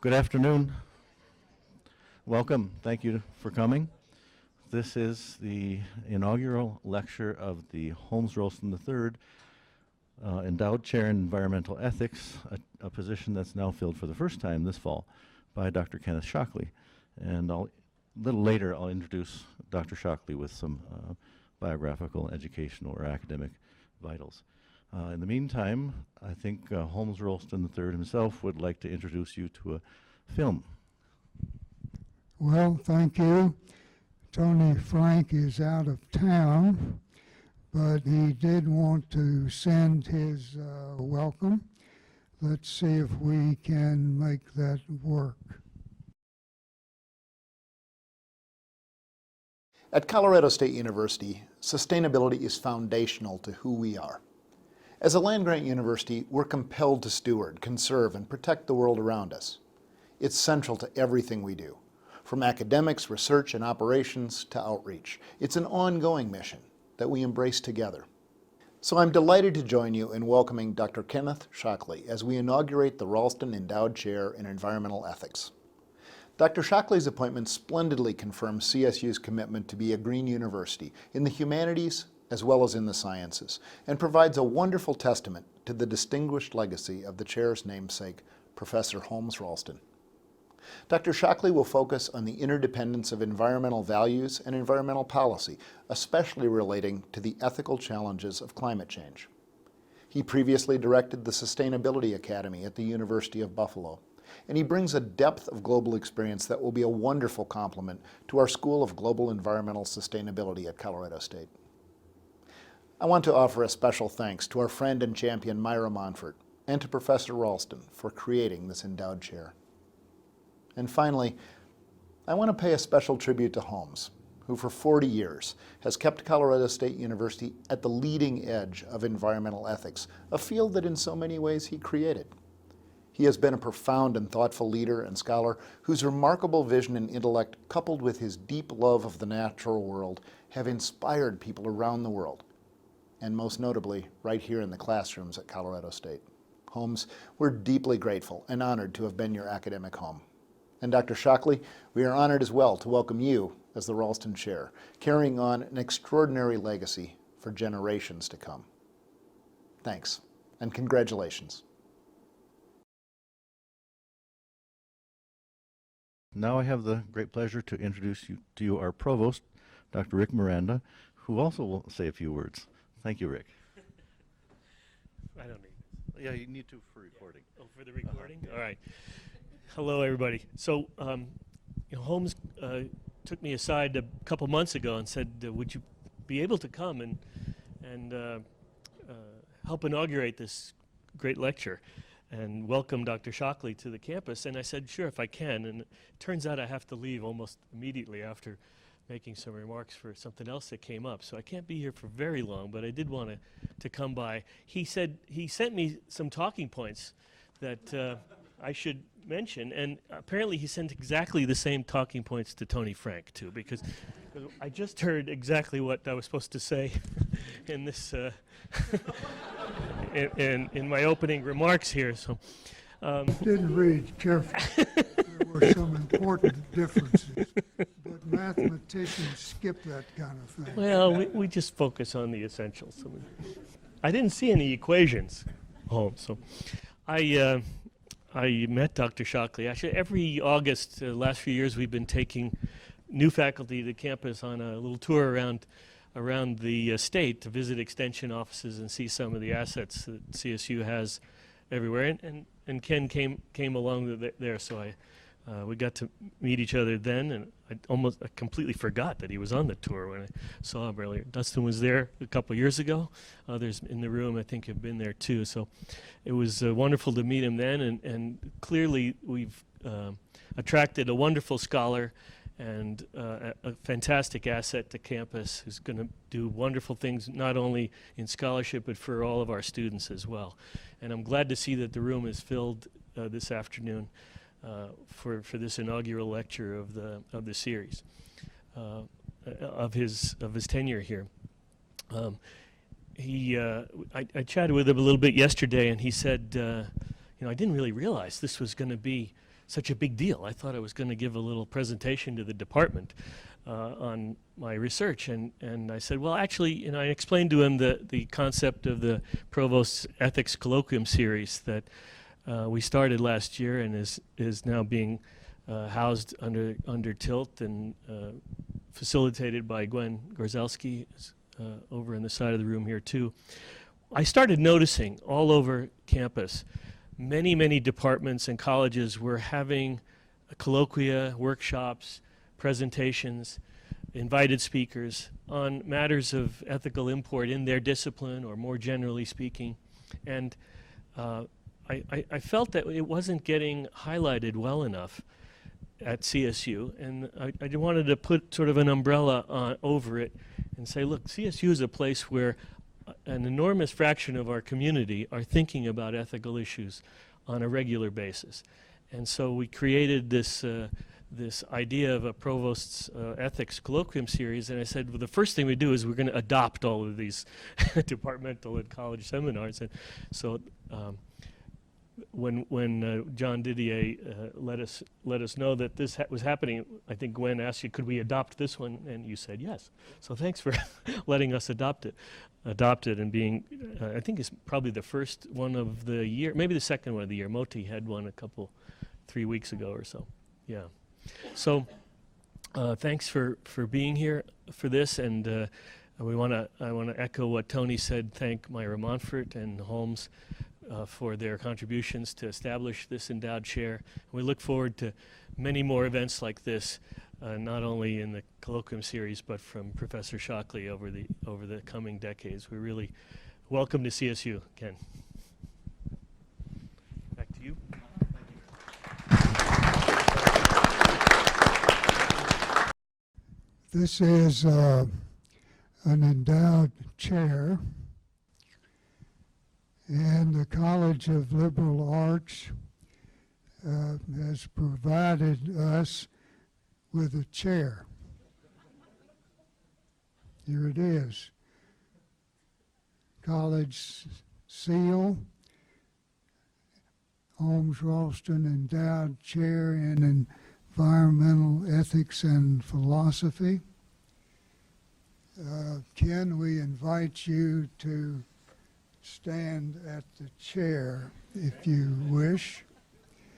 Good afternoon. Welcome. Thank you for coming. This is the inaugural lecture of the Holmes, Rolston III Endowed Chair in Environmental Ethics, a position that's now filled for the first time this fall by Dr. Kenneth Shockley. And a little later I'll introduce Dr. Shockley with some biographical, educational, or academic vitals. In the meantime, I think Holmes Rolston III himself would like to introduce you to a film. Well, thank you. Tony Frank is out of town, but he did want to send his welcome. Let's see if we can make that work. At Colorado State University, sustainability is foundational to who we are. As a land-grant university, we're compelled to steward, conserve, and protect the world around us. It's central to everything we do, from academics, research, and operations to outreach. It's an ongoing mission that we embrace together. So I'm delighted to join you in welcoming Dr. Kenneth Shockley as we inaugurate the Rolston Endowed Chair in Environmental Ethics. Dr. Shockley's appointment splendidly confirms CSU's commitment to be a green university in the humanities as well as in the sciences, and provides a wonderful testament to the distinguished legacy of the chair's namesake, Professor Holmes Rolston. Dr. Shockley will focus on the interdependence of environmental values and environmental policy, especially relating to the ethical challenges of climate change. He previously directed the Sustainability Academy at the University of Buffalo, and he brings a depth of global experience that will be a wonderful complement to our School of Global Environmental Sustainability at Colorado State. I want to offer a special thanks to our friend and champion Myra Monfort and to Professor Rolston for creating this endowed chair. And finally, I want to pay a special tribute to Holmes, who for 40 years has kept Colorado State University at the leading edge of environmental ethics, a field that in so many ways he created. He has been a profound and thoughtful leader and scholar whose remarkable vision and intellect, coupled with his deep love of the natural world, have inspired people around the world, and most notably right here in the classrooms at Colorado State. Holmes, we're deeply grateful and honored to have been your academic home. And Dr. Shockley, we are honored as well to welcome you as the Rolston Chair, carrying on an extraordinary legacy for generations to come. Thanks, and congratulations. Now I have the great pleasure to introduce you to our Provost, Dr. Rick Miranda, who also will say a few words. Thank you, Rick. I don't need this. Yeah, you need to for recording. Oh, for the recording? All right. Hello, everybody. So, Holmes took me aside a couple months ago and said, would you be able to come and help inaugurate this great lecture and welcome Dr. Shockley to the campus? And I said, sure, if I can. And it turns out I have to leave almost immediately after making some remarks for something else that came up. So I can't be here for very long, but I did want to come by. He said he sent me some talking points that I should mention, and apparently he sent exactly the same talking points to Tony Frank too, because I just heard exactly what I was supposed to say in this in my opening remarks here. So Didn't read carefully. There were some important differences, but mathematicians skip that kind of thing. well, we just focus on the essentials. So I didn't see any equations, Holmes. So I met Dr. Shockley. Actually, every August, last few years, we've been taking new faculty to campus on a little tour around the state to visit extension offices and see some of the assets that CSU has everywhere. And Ken came along there, so we got to meet each other then, and I completely forgot that he was on the tour when I saw him earlier. Dustin was there a couple years ago. Others in the room, I think, have been there too. So it was wonderful to meet him then, and clearly we've attracted a wonderful scholar and a fantastic asset to campus who's going to do wonderful things not only in scholarship but for all of our students as well. And I'm glad to see that the room is filled this afternoon for this inaugural lecture of the series of his tenure here. I chatted with him a little bit yesterday, and he said, I didn't really realize this was going to be such a big deal. I thought I was going to give a little presentation to the department on my research, and I said, well, actually, I explained to him the concept of the Provost's Ethics Colloquium series that we started last year and is now being housed under Tilt and facilitated by Gwen Gorzelski over on the side of the room here too. I started noticing all over campus many departments and colleges were having colloquia, workshops, presentations, invited speakers on matters of ethical import in their discipline or more generally speaking. And I felt that it wasn't getting highlighted well enough at CSU, and I wanted to put sort of an umbrella over it and say, look, CSU is a place where an enormous fraction of our community are thinking about ethical issues on a regular basis. And so we created this idea of a Provost's Ethics Colloquium series, and I said, well, the first thing we do is we're going to adopt all of these departmental and college seminars. And so when John Didier let us know that this was happening, I think Gwen asked you, could we adopt this one? And you said yes. So thanks for letting us adopt it and being, I think it's probably the first one of the year, maybe the second one of the year. Moti had one 3 weeks ago or so. Yeah. So thanks for being here for this, and I want to echo what Tony said. Thank Myra Montfort and Holmes for their contributions to establish this endowed chair. We look forward to many more events like this, not only in the colloquium series, but from Professor Shockley over the coming decades. We're really welcome to CSU, Ken. Back to you. This is an endowed chair, and the College of Liberal Arts has provided us with a chair. Here it is. College seal, Holmes Rolston Endowed Chair in Environmental Ethics and Philosophy. Ken, we invite you to stand at the chair if you wish.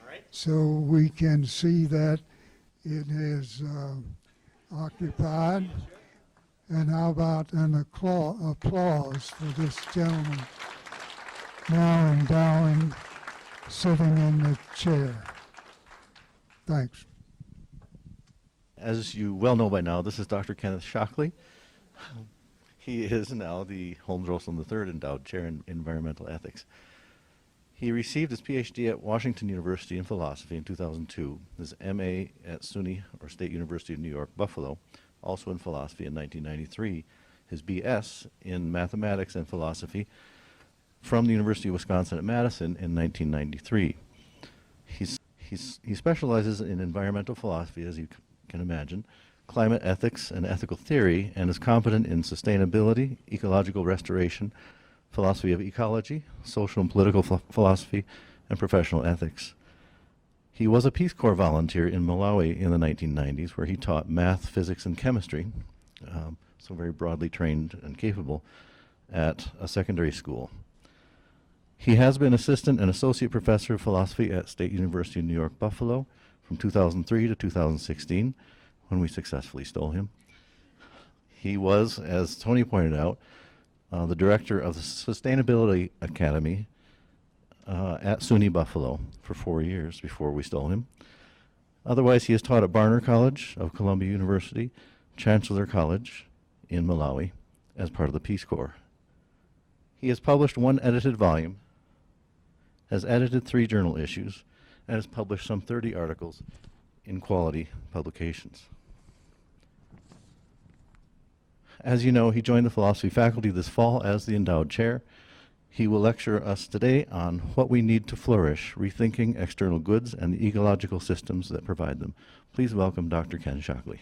All right. So we can see that it is occupied. And how about an applause for this gentleman now endowing, sitting in the chair. Thanks. As you well know by now, this is Dr. Kenneth Shockley. He is now the Holmes Rolston III Endowed Chair in Environmental Ethics. He received his PhD at Washington University in philosophy in 2002, his MA at SUNY, or State University of New York, Buffalo, also in philosophy in 1993, his BS in mathematics and philosophy from the University of Wisconsin at Madison in 1993. He specializes in environmental philosophy, as you can imagine, climate ethics and ethical theory, and is competent in sustainability, ecological restoration, philosophy of ecology, social and political philosophy, and professional ethics. He was a Peace Corps volunteer in Malawi in the 1990s, where he taught math, physics, and chemistry, so very broadly trained and capable, at a secondary school. He has been assistant and associate professor of philosophy at State University of New York, Buffalo, from 2003 to 2016, when we successfully stole him. He was, as Tony pointed out, the director of the Sustainability Academy at SUNY Buffalo for 4 years before we stole him. Otherwise, he has taught at Barnard College of Columbia University, Chancellor College in Malawi, as part of the Peace Corps. He has published 1 edited volume, has edited 3 journal issues, and has published some 30 articles in quality publications. As you know, he joined the philosophy faculty this fall as the endowed chair. He will lecture us today on what we need to flourish, rethinking external goods and the ecological systems that provide them. Please welcome Dr. Ken Shockley.